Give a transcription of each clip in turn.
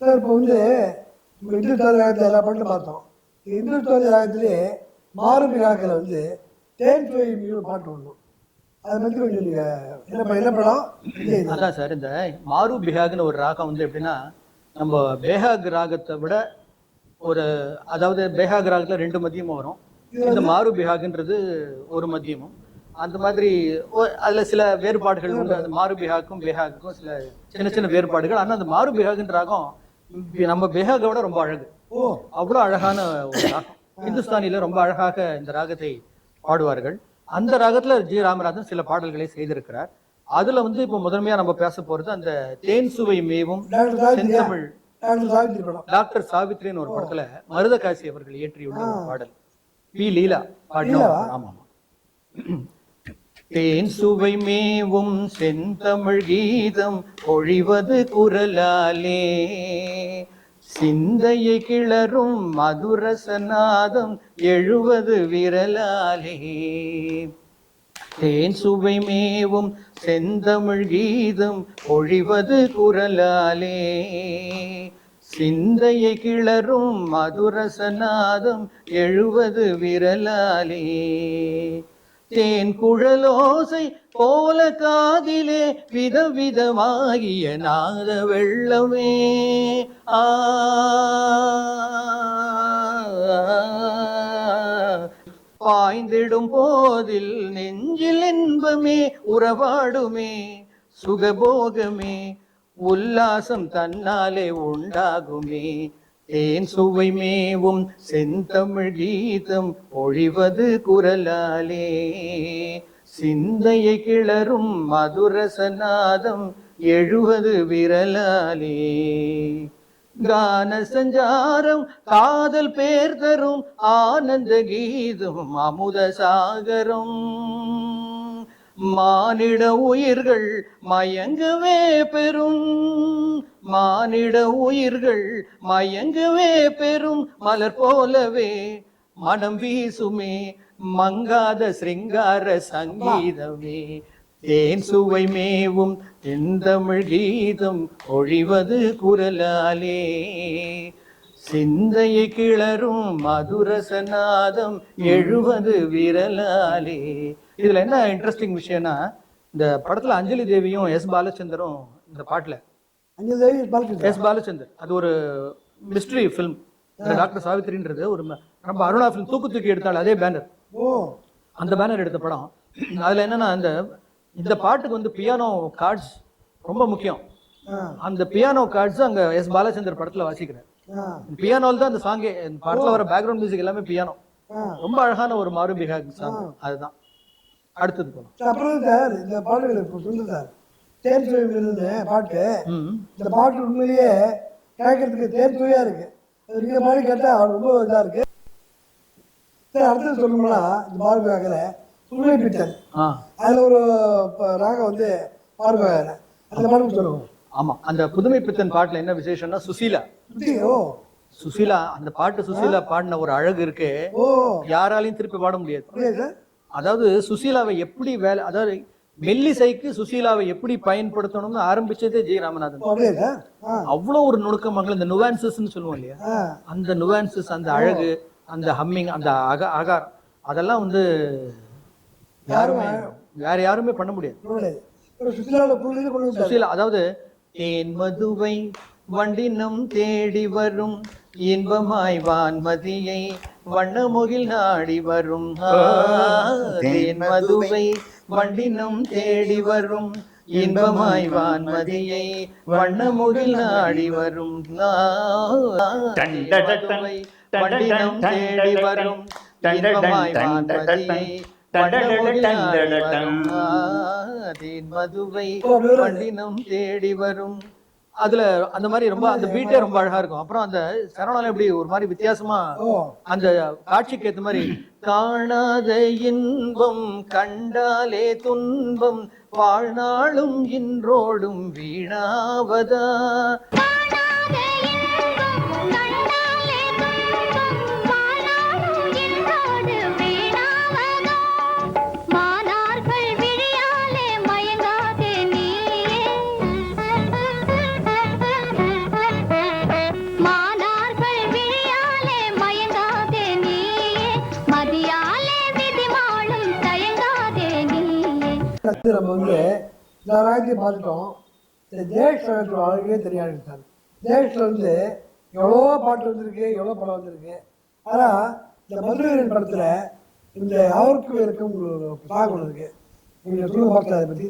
Sir இப்போ வந்து நம்ம இந்து ராகத்தில் எல்லா பாட்டிலும் பார்த்தோம். இந்து ராகத்திலே மாறுபி ராகத்தில் வந்து தேன் சுவை பாட்டு ஒன்று. அதை பற்றி கொஞ்சம் நீங்கள் என்ன படம்? அதான் சார், இந்த மாரு பிஹாக்னு ஒரு ராகம் வந்து எப்படின்னா, நம்ம பேஹாக் ராகத்தை விட ஒரு, அதாவது பேஹாக் ராகத்தில் 2 மத்தியமும் வரும். இந்த மாரு பிஹாக்ன்றது ஒரு மத்தியமும். அந்த மாதிரி அதில் சில வேறுபாடுகள் உண்டு. அந்த மாரு பிஹாக்கும் பேஹாக்குக்கும் சில சின்ன சின்ன வேறுபாடுகள். ஆனால் அந்த மாரு பிஹாக்ன்ற ராகம் நம்ம பேஹாக்கை விட ரொம்ப அழகு. அவ்வளோ அழகான ஒரு ராகம். இந்துஸ்தானியில் ரொம்ப அழகாக இந்த ராகத்தை பாடுவார்கள். அந்த ராகத்துல ஜி ராமராஜன் சில பாடல்களை செய்திருக்கிறார். அதுல வந்து இப்போ முதன்மையா நம்ம பேச போறது அந்த தேன் சுவை மேவும் செந்தமிழ் டாக்டர் சாவித்ரின்னு ஒரு படத்துல மருதகாசி அவர்கள் இயற்றியுள்ள ஒரு பாடல். பி லீலா பாடினோம். ஆமா, தேன் சுவை மேவும் செந்தமிழ் கீதம் பொழிவது குரலாலே, சிந்தையை கிளறும் மதுரசநாதம் எழுவது விரலாலே. தேன் சுவை மேவும் செந்தமிழ் கீதம் பொழிவது குரலாலே, சிந்தையை கிளறும் மதுரசநாதம் எழுவது விரலாலே. தேன் குழலோசை போல காதிலே விதவிதமாகிய நாத வெள்ளமே, பாய்ந்திடும் போதில் நெஞ்சில் இன்பமே உறவாடுமே, சுகபோகமே உல்லாசம் தன்னாலே உண்டாகுமே. தேன் சுவை மேவும் செந்தமிழ் கீதம் பொழிவது குரலாலே, சிந்தையை கிளறும் மதுரசநாதம் எழுவது விரலாலே. கான சஞ்சாரம் காதல் பேர் தரும் ஆனந்த கீதம் அமுத சாகரம், மானிட உயிர்கள் மயங்கவே பெறும், மானிட உயிர்கள் மயங்கவே பெறும் மலர் போலவே மனம் வீசுமே மங்காத சிருங்கார சங்கீதமே. தேன் சுவை மேவும் செந்தமிழ் கீதம் பொழிவது குரலாலே, சிந்தையை கிளறும் மதுரசநாதம் எழுவது விரலாலே. இதுல என்ன இன்ட்ரெஸ்டிங் விஷயம்னா, இந்த படத்துல அஞ்சலி தேவியும் எஸ் பாலச்சந்தரும் இந்த பாட்டுல, எஸ் பாலச்சந்தர் அது ஒரு மிஸ்ட்ரி ஃபிலிம். டாக்டர் சாவித்ரின்றது ஒரு நம்ம அருணா ஃபிலிம் தூக்கு தூக்கி எடுத்தாள் அதே பேனர், அந்த பேனர் எடுத்த படம். அதுல என்னன்னா, இந்த பாட்டுக்கு வந்து பியானோ கார்ட்ஸ் ரொம்ப முக்கியம். அந்த பியானோ கார்ட்ஸ் அங்க எஸ் பாலச்சந்தர் படத்துல வாசிக்கிறார். பியானோல தான் அந்த சாங்கே, படத்துல வர பேக்ரவுண்ட் மியூசிக் எல்லாமே பியானோ. ரொம்ப அழகான ஒரு மாரு பிஹாக் சாங். அதுதான் அடுத்தது போலாம். அப்புறம் சார் இந்த பாடல்கள் சொல்லுங்க சார். தேன் சுவை பாட்டு, இந்த பாட்டு உண்மையிலேயே கேட்கறதுக்கு தேன் சுவையா இருக்கு. இந்த மாதிரி கேட்டா ரொம்ப இதா இருக்கு சார். அடுத்தது சொல்லணும்னா இந்த மாரு பிஹாக்ல புதுமை பித்தன், அதுல ஒரு ராகம் வந்து மாரு பிஹாக்ல அந்த பாட்டு சொல்லுவோம். ஆமா, அந்த புதுமை பித்தன் பாட்டுல என்ன விசேஷம்னா, சுசீலா அந்த பாட்டு சுசீலா பாடின ஒரு அழகு இருக்கு, யாராலையும் திருப்பி பாட முடியாது. அதாவது சுசீலாவை எப்படி அதாவது மெல்லிசைக்கு சுசீலாவை எப்படி பயன்படுத்தணும்னு ஆரம்பிச்சதே ஜி ராமநாதன். அவ்வளவு ஒரு நுணுக்கமாக இந்த நுவான்சஸ் சொல்லுவோம் இல்லையா, அந்த நுவான்சஸ், அந்த அழகு, அந்த ஹம்மிங், அந்த அகார், அதெல்லாம் வந்து வேற யாருமே பண்ண முடியாது. சுசீலா அதாவது தேன் மதுவை வண்டினம் தேடி வரும் இன்பமாய் வான்மதியை வண்ணமுகில் நாடி வரும், தேன் மதுவை வண்டினம் தேடி வரும் இன்பமாய் வான்மதியை வண்ணமுகில் நாடி வரும், வண்டினம் தேடி வரும் இன்பமாய் வான்மதியை மதுவை வண்டினம் தேடி வரும். அதுல அந்த மாதிரி ரொம்ப அந்த பீட்டே ரொம்ப அழகா இருக்கும். அப்புறம் அந்த சரணம் எப்படி ஒரு மாதிரி வித்தியாசமா அந்த காட்சிக்கு ஏற்ற மாதிரி, காணாத இன்பம் கண்டாலே துன்பம் வாழ்நாளும் இன்றோடும் வீணாவதா, இது நம்ம வந்து எல்லா ராகத்தையும் பார்த்துட்டோம். இந்த தேஷ் ராகத்தோட அழகே தெரியாது சார். தேஷில் வந்து எவ்வளோ பாட்டு வந்திருக்கு, எவ்வளோ படம் வந்திருக்கு. ஆனால் இந்த மதுரை வீரன் படத்தில் இந்த அவருக்கு இருக்கும் ஒரு சாங் ஒன்று இருக்கு. நீங்கள் சொல்லுங்க பார்த்தா அதை பற்றி.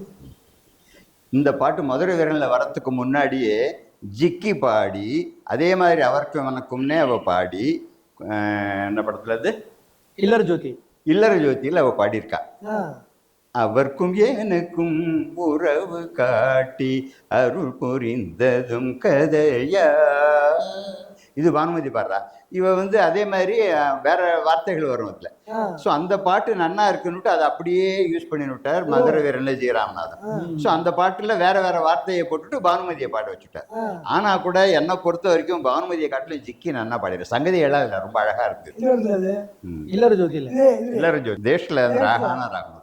இந்த பாட்டு மதுரை வீரனில் வரத்துக்கு முன்னாடியே ஜிக்கி பாடி, அதே மாதிரி அவருக்கு வணக்கம்னே அவ பாடி, என்ன படத்துல அது இல்லற ஜோதி, இல்லற ஜோதியில் அவ பாடியிருக்கா. ஆ அவர்க்கும் எனக்கும் உறவு காட்டி அருள் புரிந்ததும் கதையா. இது பானுமதி பாடுறா. இவ வந்து அதே மாதிரி வேற வார்த்தைகள் வரும் அதுல. ஸோ அந்த பாட்டு நன்னா இருக்குன்னுட்டு அதை அப்படியே யூஸ் பண்ணிவிட்டார் மதுரை வீரன்ல ஜி ராமநாதன். ஸோ அந்த பாட்டுல வேற வேற வார்த்தையை போட்டுட்டு பானுமதியை பாட வச்சுட்டார். ஆனா கூட என்னை பொறுத்த வரைக்கும் பானுமதியை காட்டிலும் ஜிக்கி நன்னா பாடிடுற சங்கதி எல்லாம் இல்லை, ரொம்ப அழகா இருக்கு. இல்லற ஜோதியில இல்லற ஜோதி தேஷ்ல ராகான ராகம்.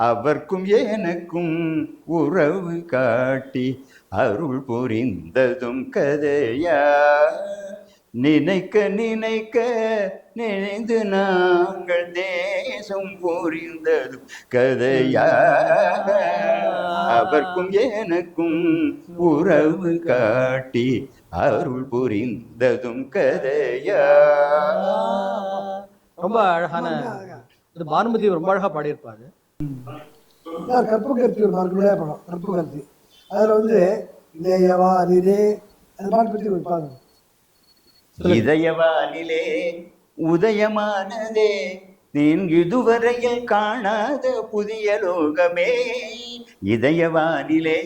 அவர்க்கும் எனக்கும் உறவு காட்டி அருள் புரிந்ததும் கதையா, நினைக்க நினைக்க நினைந்து நாங்கள் தேசம் புரிந்ததும் கதையா, அவர்க்கும் எனக்கும் உறவு காட்டி அருள் புரிந்ததும் கதையா. ரொம்ப அழகான இது. பானுமதி ரொம்ப அழகா பாடியிருப்பாரு. கற்பு கருத்தி ஒரு மறக்கவே படம் கற்பு கருத்தி. அதில் வந்து இதயவா நிலே அந்த பாட்டு பற்றி ஒரு பாருங்க. இதயவானிலே உதயமானதே நீ இதுவரையில் காணாத புதிய லோகமே, இதயவானிலே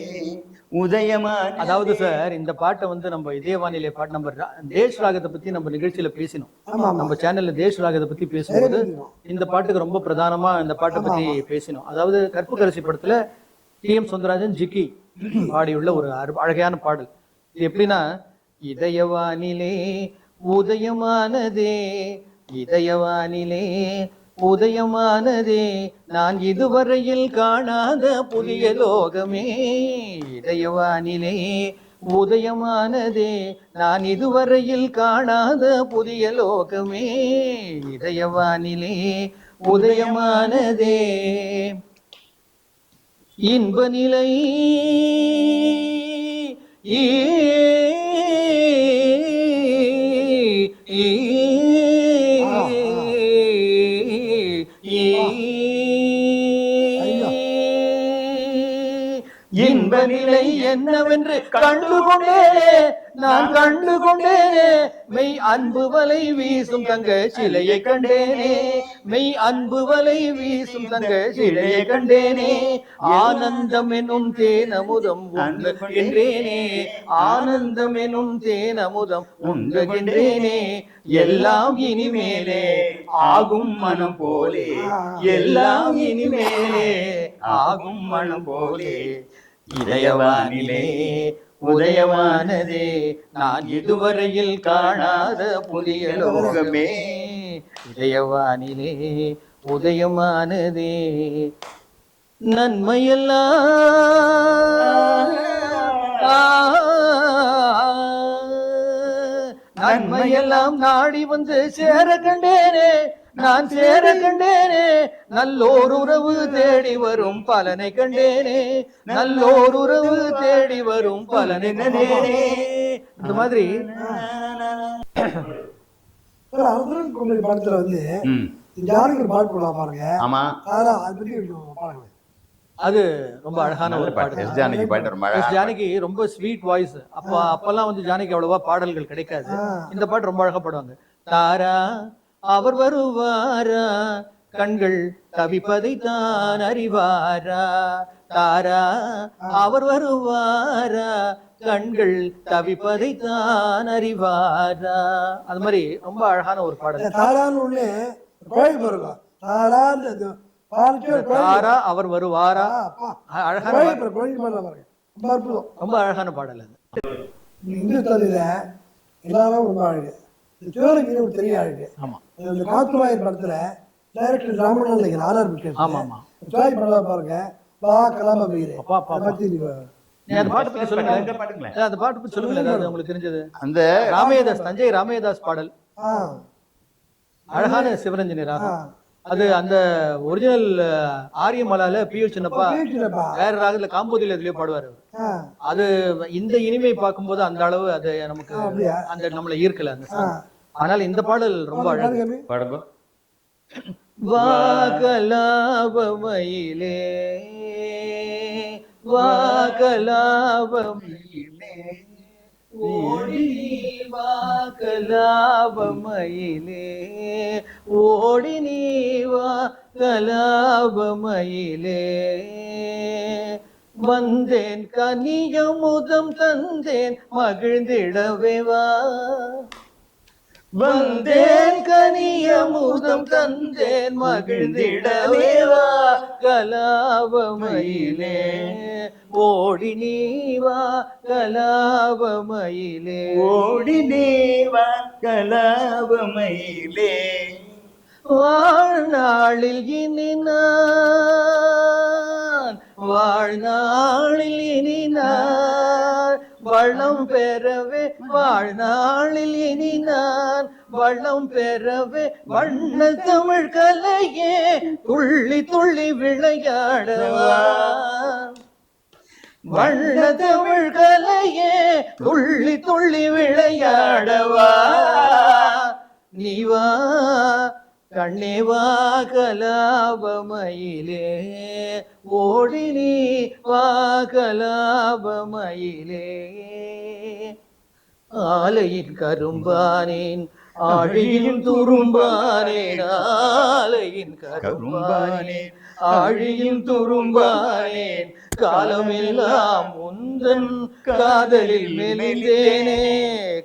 உதயமான. அதாவது சார் இந்த பாட்டை வந்து நம்ம இதயவானிலே பாட்டு நம்ம தேஷ் ராகத்தை பத்தி நம்ம நிகழ்ச்சியில பேசினோம். நம்ம சேனல்ல தேஷ் ராகத்தை பத்தி பேசும்போது இந்த பாட்டுக்கு ரொம்ப பிரதானமா இந்த பாட்டை பத்தி பேசினோம். அதாவது கற்புக்கரசி படத்துல டி.எம். சௌந்தரராஜன் ஜிக்கி பாடியுள்ள ஒரு அழகையான பாடல். இது எப்படின்னா, இதயவானிலே உதயமானதே இதயவானிலே உதயமானதே நான் இதுவரையில் காணாத புதிய லோகமே, இதயவானிலே உதயமானதே நான் இதுவரையில் காணாத புதிய லோகமே, இதயவானிலே உதயமானதே இன்ப நிலை இன்ப நிலை என்னவென்று கண்டுகொண்டேனே நான் கண்டுகொண்டேனே, மெய் அன்பு வலை வீசும் தங்க சிலையை கண்டேனே, மெய் அன்பு வலை வீசும் தங்க சிலையை கண்டேனே, ஆனந்தம் எனும் தேனமுதம் உண்ணுகின்றேனே, ஆனந்தம் எனும் தேனமுதம் உண்ணுகின்றேனே, எல்லாம் இனிமேலே ஆகும் மனம் போலே, எல்லாம் இனிமேலே ஆகும் மனம் போலே, இதயவானிலே உதயமானதே நான் இதுவரையில் காணாத புதிய லோகமே, இதயவானிலே உதயமானதே நன்மையெல்லாம் நாடி வந்து சேர கண்டேனே நான் சேர கண்டேனே, நல்லோர் உறவு தேடி வரும் பலனை கண்டேனே, நல்லோர் உறவு தேடி வரும் பலனை கண்டேனே. இந்த மாதிரி அருந்தரன் குமரி படத்துல வந்து ஜானகி ஒரு பாட்டு போடலாம் பாருங்க. ஆமா, அதை பற்றி பாருங்க. அது ரொம்ப அழகான ஒரு பாட்டு. ஜானகி பாட்டு ரொம்ப அழகா. ஜானகி ரொம்ப ஸ்வீட் வாய்ஸ். அப்பெல்லாம் வந்து ஜானகி அவ்வளவா பாடல்கள் கிடைக்காது. இந்த பாட்டு ரொம்ப அழகா பாடுவாங்க. தாரா அவர் வருவாரா கண்கள் தவிப்பதை தான் அறிவாரா, தாரா அவர் வருவாரா கண்கள் தவிப்பதை தான் அறிவாரா. அது மாதிரி ரொம்ப அழகான ஒரு பாடல். தாரான்னு ஒண்ணு கோயில் பாருங்க. தாரா அவர் வருவாரா அழகான ரொம்ப அழகான பாடல் அது. இந்துஸ்தானில எல்லாரும் ரொம்ப அழகு. சிவரஞ்சனி ஒரு பெரிய அழகு. ஆமா, இந்த காத்துவாயர் படத்துல டைரக்டர் ராமநாதன் நினைக்கிறேன் ஆர்ஆர் பிக்சர். ஆமா ஆமா, சாய் படம் பாருங்க. பா கலாம பீரே அந்த பாட்டு பத்தி சொல்லுங்க. அந்த பாட்டு பத்தி சொல்லுங்க, ஏதாவது உங்களுக்கு தெரிஞ்சது. அந்த ராமேதாஸ், தஞ்சை ராமேதாஸ் பாடல் அழகான சிவரஞ்சனி ராகம். அது அந்த ஒரிஜினல் ஆரியமலால பியூ சின்னப்பா பேச்சுனப்பா. வேற ராகத்துல காம்போதியில எதுலயோ பாடுவாரு அவர். ஆ அது இந்த இனிமை பார்க்கும்போது அந்த அளவு அது நமக்கு அப்படியா? அந்த நம்மள ஈர்க்கல அந்த song. ஆனால் இந்த பாடல் ரொம்ப அழகு. பாருங்க பாடுங்க. வாகலாபமயிலே வாகலாபமயிலே ஓடி வாகலாபமயிலே ஓடி நீ வாகலாபமயிலே வந்தேன் கனியமுதம் தந்தேன் மகிழ்ந்திடவே வா வந்தேன் கனியமுதம் தந்தேன் மகிழ்ந்திடவே வா கலாபமயிலே ஓடி நீ வா கலாபமயிலே ஓடி நீவா கலாபமயிலே வாழ்நாளில் இனி நான் வாழ்நாளில் இனி நான் வளம் பெறவே வாழ்நாளில் இனி நான் வளம் பெறவே வண்ண தமிழ் கலையே துள்ளி துள்ளி விளையாடவா வண்ண தமிழ் கலையே துள்ளி துள்ளி விளையாடவா நீ வா கண்ணே வா கலாபமயிலே ஓடி நீ வா கலாபமயிலே ஆலையின் கரும்பானேன் ஆழியின் துரும்பானேன் ஆலையின் கரும்பானேன் ஆழியின் துரும்பானேன் காலமெல்லாம் உந்தன் காதலில் மெலிந்தேனே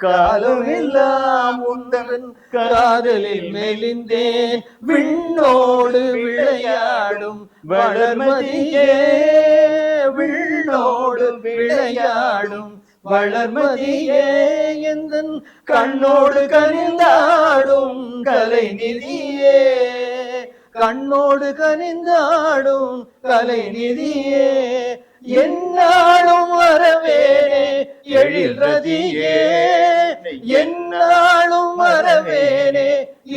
காலமெல்லாம் உந்தன் காதலில் மெலிந்தேன் விண்ணோடு விளையாடும் வளர்மதியே விண்ணோடு விளையாடும் வளர்மதியே எந்தன் கண்ணோடு கனிந்தாடும் கலை நிதியே கண்ணோடு கனிந்தாடும் கலை நிதியே என்னாலும் வரவேனே எழில் ரதியே என்னாலும் வரவேனே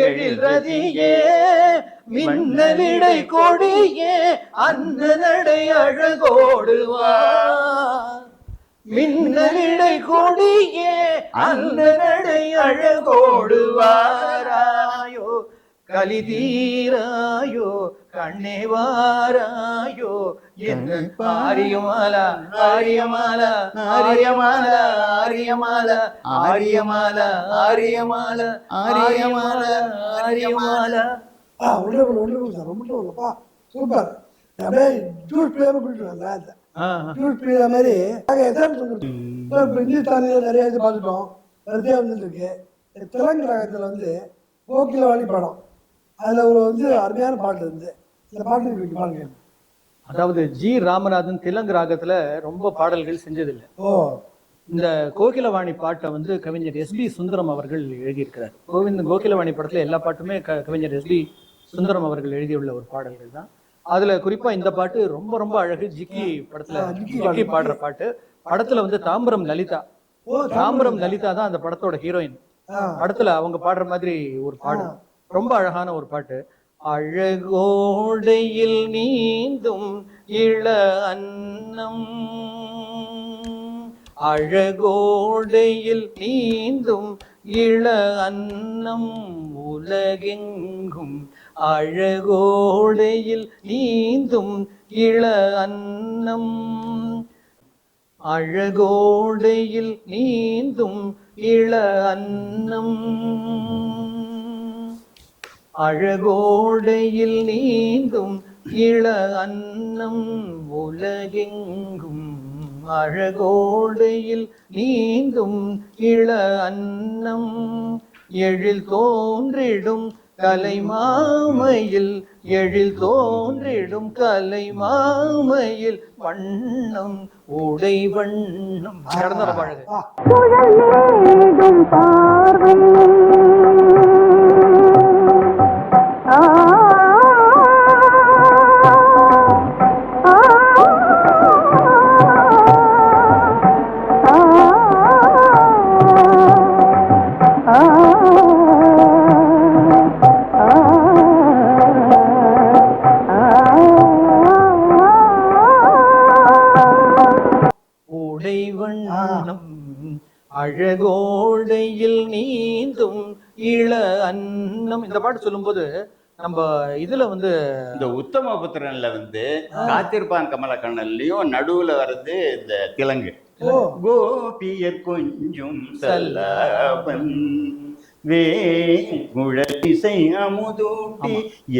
எழில் ரதியே மின்னலிடை கொடியே அந்த நடை அழகோடுவா மின்னலிடை கொடியே அந்த நடை அழகோடுவாராயோ கலிதீராயோ கண்ணே வாராயோ என்ன ஆரியமாலா ஆரியமாலா ஆரியமாலா ஆரியமாலா ஆரியமாலா ஆரியமாலா ஆரியமாலா ஆரியமாலா ஒன்று சார் ரொம்ப இல்லப்பா சூப்பர் அப்படியே ஜூஸ் பிளேயர் குடிச்சுருவாங்க ஜூஸ் பிளேயர் மாதிரி இப்போ இந்துஸ்தானியில் நிறைய இது பார்த்துட்டோம் நிறைய வந்துட்டு இருக்கு தெலுங்கு ராகத்தில் வந்து கோகிலவாணி படம் அதில் ஒரு வந்து அருமையான பாட்டு இருந்து இந்த பாட்டு பாருங்க. அதாவது ஜி ராமநாதன் தெலுங்கு ராகத்துல ரொம்ப பாடல்கள் செஞ்சதில்லை. ஓ இந்த கோகிலவாணி பாட்டை வந்து கவிஞர் எஸ்பி சுந்தரம் அவர்கள் எழுதியிருக்கிறார். கோகிலவாணி படத்துல எல்லா பாட்டுமே கவிஞர் எஸ்பி சுந்தரம் அவர்கள் எழுதியுள்ள ஒரு பாடல்கள் தான். அதுல குறிப்பா இந்த பாட்டு ரொம்ப ரொம்ப அழகு. ஜிக்கி படத்துல ஜிக்கி பாடுற பாட்டு. படத்துல வந்து தாம்பரம் லலிதா தான் அந்த படத்தோட ஹீரோயின். படத்துல அவங்க பாடுற மாதிரி ஒரு பாடல், ரொம்ப அழகான ஒரு பாட்டு. அழகோடையில் நீந்தும் இள அன்னம் அழகோடையில் நீந்தும் இள அன்னம் உலகெங்கும் அழகோடையில் நீந்தும் இள அன்னம் அழகோடையில் நீந்தும் இள அன்னம் அழகோடையில் நீந்தும் இள அன்னம் உலகெங்கும் அழகோடையில் நீந்தும் இள அன்னம் எழில் தோன்றிடும் கலைமாமையில் எழில் தோன்றிடும் கலைமாமையில் வண்ணம் உடை வண்ணம் நடந்த பாழகு அழகோடையில் நீந்தும் இள அன்னம். இந்த பாட்டு சொல்லும்போது நம்ம இதுல வந்து இந்த உத்தமபுத்திரன்ல வந்து காத்திருப்பான் கமலக்கண்ணன்லயும் நடுவுல வர்றது இந்த திலங்கு. கோபியர் கொஞ்சும் சல்லாபன் வேங்குழலிசை அமுதூட்டி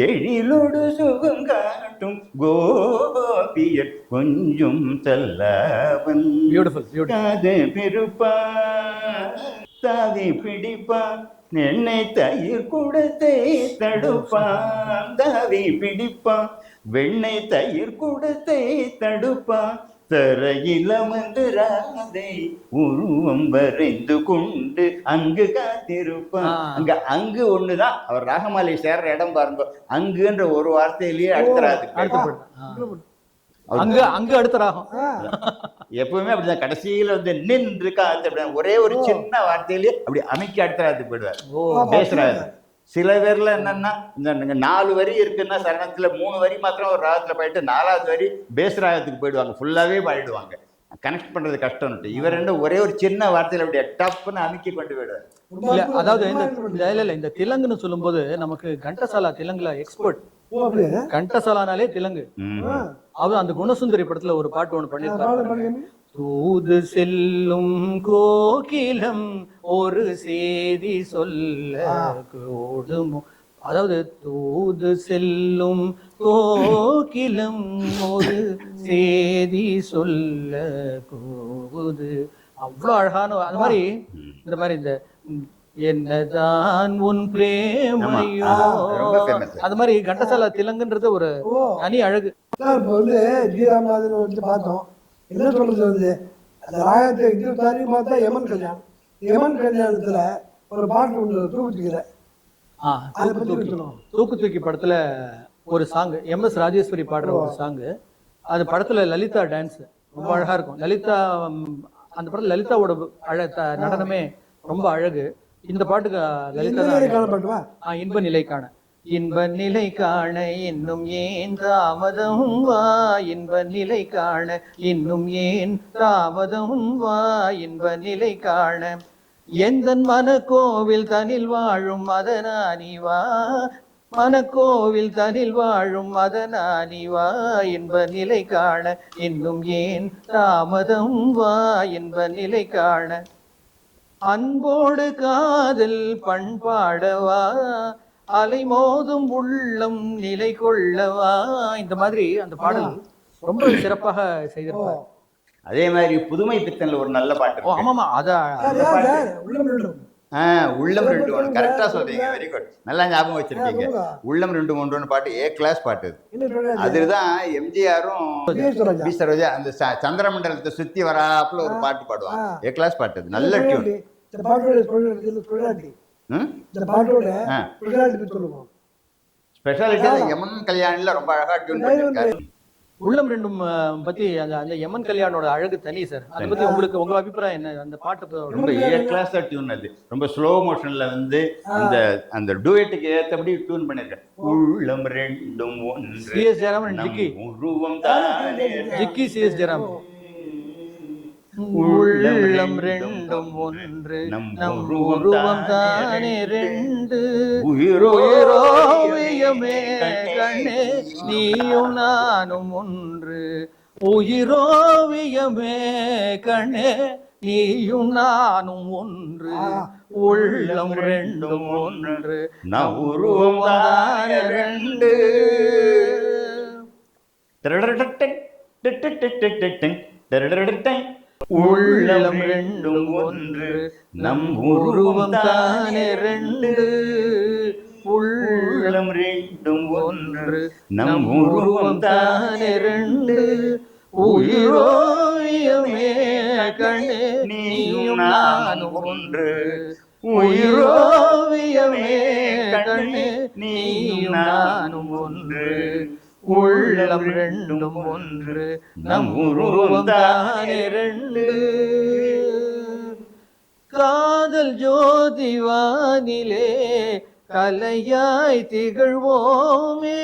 எழிலோடு சுகம் காட்டும் கோபியர் கொஞ்சும் சல்லாபன் பியூட்டிஃபுல். காது பிடிப்பான் தாதி பிடிப்பான் எண்ணெய் தயிர் கூடத்தை தடுப்பான் தாவி பிடிப்பான் வெண்ணெய் தயிர் கூடத்தை தடுப்பான் தரையில் அமர்ந்து ராதை உருவம் வரைந்து கொண்டு அங்கு காத்திருப்பான். அங்கு ஒண்ணுதான் அவர் ராகமாலை சேர்ற இடம் பாருங்க. அங்குன்ற ஒரு வார்த்தையிலேயே அங்க அடுத்த ராகம். எப்பவுமே அப்படிதான் கடைசியில வந்து நின்று காத்து ஒரே ஒரு சின்ன வார்த்தையிலேயே அப்படி அமைக்கி அடுத்த ராகத்துக்கு போயிடுவார் பேசுறாரு. சில பேர்ல என்னன்னா இந்த 4 வரி இருக்குன்னா சரணத்துல 3 வரி மாத்திரம் ஒரு ராகத்துல போயிட்டு 4வது வரி பேஸ் ராகத்துக்கு போயிடுவாங்க, ஃபுல்லாவே பாடிடுவாங்க. கனெக்ட் பண்றது கஷ்டம். இவர் ஒரே ஒரு சின்ன வார்த்தையில அப்படியே டப்புன்னு அமைக்கி கொண்டு போயிடுவார். இல்ல அதாவது இந்த திலங்குன்னு சொல்லும் போது நமக்கு கண்டசாலா திலங்குல எக்ஸ்பர்ட். கண்டசாலானாலே திலங்கு. அவர் அந்த குணசுந்தரி படத்துல ஒரு பாட்டு ஒண்ணு பண்ணிருக்காரு. தூது செல்லும் கோகிலம் ஒரு செய்தி சொல்ல கூடுமோ. அதாவது தூது செல்லும் கோகிலம் ஒரு செய்தி சொல்ல கூது. அவ்வளவு அழகான அந்த மாதிரி இந்த மாதிரி இந்த என்னதான் உன் பிரேமையோ அது மாதிரி கண்டசாலா திலங்குன்றது ஒரு தனி அழகு. இப்போ வந்து ஜீராமநாதன் வந்து பார்த்தோம். என்ன சொல்றது வந்து அந்த ராகத்தை இது தாரி பார்த்தா யமன் கல்யாணம். யமன் கல்யாணத்துல ஒரு பாட்டு ஒன்று தூக்குத்துக்கிறேன். தூக்கு தூக்கி படத்துல ஒரு சாங் MS ராஜேஸ்வரி பாடுற ஒரு சாங். அது படத்துல லலிதா டான்ஸ் ரொம்ப அழகா இருக்கும். லலிதா அந்த படத்துல லலிதாவோட நடனமே ரொம்ப அழகு. இந்த பாட்டுக்கு லலிதா இன்ப நிலை காண இன்ப நிலை காண இன்னும் ஏன் தாமதம் வா, இன்ப நிலை காண இன்னும் ஏன் தாமதம் வா, இன்ப நிலை காண எந்தன் மனக்கோவில் தனில் வாழும் மதனானி வா, மனக்கோவில் தனில் வாழும் மதனானி வா, இன்ப நிலை காண இன்னும் ஏன் தாமதம் வா, இன்ப நிலை காண அன்போடு காதல் பண்பாடவா, அலை மோதும் உள்ளம் நிலை கொள்ளவா. இந்த மாதிரி அந்த பாடல் ரொம்ப சிறப்பாக செய்திருப்பார். அதே மாதிரி புதுமை பித்தன்ல ஒரு நல்ல பாட்டு. ஆமாமா, உள்ளம் 2 கரெக்டா சொல்றீங்க. வெரி குட், நல்லா ஞாபகம் வச்சிருக்கீங்க. உள்ளம் 2 1 பாட்டு ஏ கிளாஸ் பாட்டு. அதுதான் எம்ஜிஆரும் பி சரோஜா அந்த சந்திரமண்டலத்தை சுத்தி வராப்புல ஒரு பாட்டு பாடுவாங்க. ஏ கிளாஸ் பாட்டு, நல்ல டியூன். ஸ்பெஷாலிட்டி யமன் கல்யாணில ரொம்ப அழகா டியூன் பண்ணிருக்காரு. உள்ளம் 2 பத்தி அந்த யமன் கல்யாணோட அழகு தனி சார். அதை பத்தி உங்க அபிப்பிராயம் என்ன? அந்த பாட்டு ரொம்ப ஏ கிளாஸ் டியூன். அது ரொம்ப ஸ்லோ மோஷன்ல வந்து அந்த டூயட்டுக்கு ஏத்தபடி டியூன் பண்ணிருக்கேன். உள்ளம் 2 1 CS ஜெயராமன் ஜிக்கி உருவம் தானே ஜிக்கி CS ஜெயராமன். உள்ளம் 2 1 நம் உருவம் தானே 2 உயிரோவியமே கண்ணே நீயும் நானும் ஒன்று, உயிரோவியமே கண்ணே நீயும் நானும் ஒன்று, உள்ளம் 2 1 நம் உருவம் தானே 2. உள்ளம் 2 1 நம் உருவம் தானே 2, உள்ளம் 2 1 நம் உருவம் தானே 2, உயிரோவியமே கண்ணே நீயும் நானும் ஒன்று, உயிரோவியமே கண்ணே நீயும் நானும் ஒன்று, உள்ளம் 2 1 நம் உருவம் தானே 2. காதல் ஜோதி வானிலே கலையாய் திகழ்வோமே,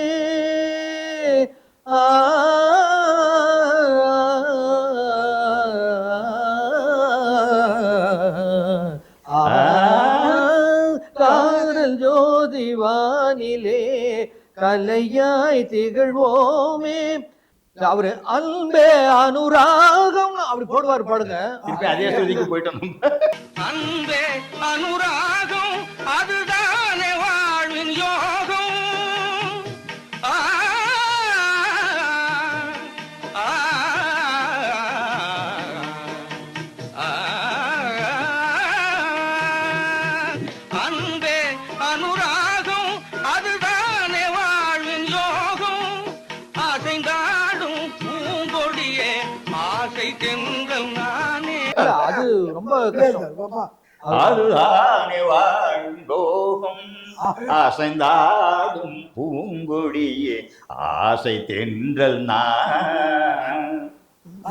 கலையாய் திகழ்வோமே. அவரு அன்பே அனுராகம் அப்படி போடுவார் பாடுங்க. திருப்பி அதே ஸ்ருதிக்கு போயிட்டோம் நம்ம. அன்பே அனுராகம் அதுதானே வாழ்வின் யோகம். ஆ, ஆ, ஆ, அன்பே அனுராகம் அதுதானே வாழ்வின் யோகம். அசைந்தாடும் பூங்கொடியே ஆசை தென்றல் நானே. இல்ல, அது ரொம்ப கஷ்டம். பாப்பா அதுதானே வாழ்ந்தோகம் அசைந்தாடும் பூங்கொடியே ஆசை தென்றல் நான்.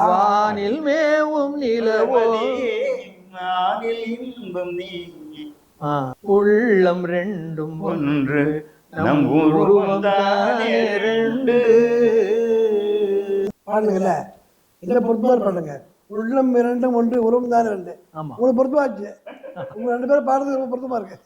வானில் மேவும் நிலவோ நானில் இன்பம் நீ உள்ளம் ரெண்டும் ஒன்று நம் உருவம் தானே ரெண்டு. பாடுங்கல்ல இதில் பொறுத்தமாக பாடுங்க. உள்ளம் இரண்டும் ஒன்று உருவம் தான் ரெண்டு. ஆமா. உங்களுக்கு பொருத்தமாச்சு. உங்க 2 பேரும் பாடுறது ரொம்ப பொருத்தமா இருக்கு.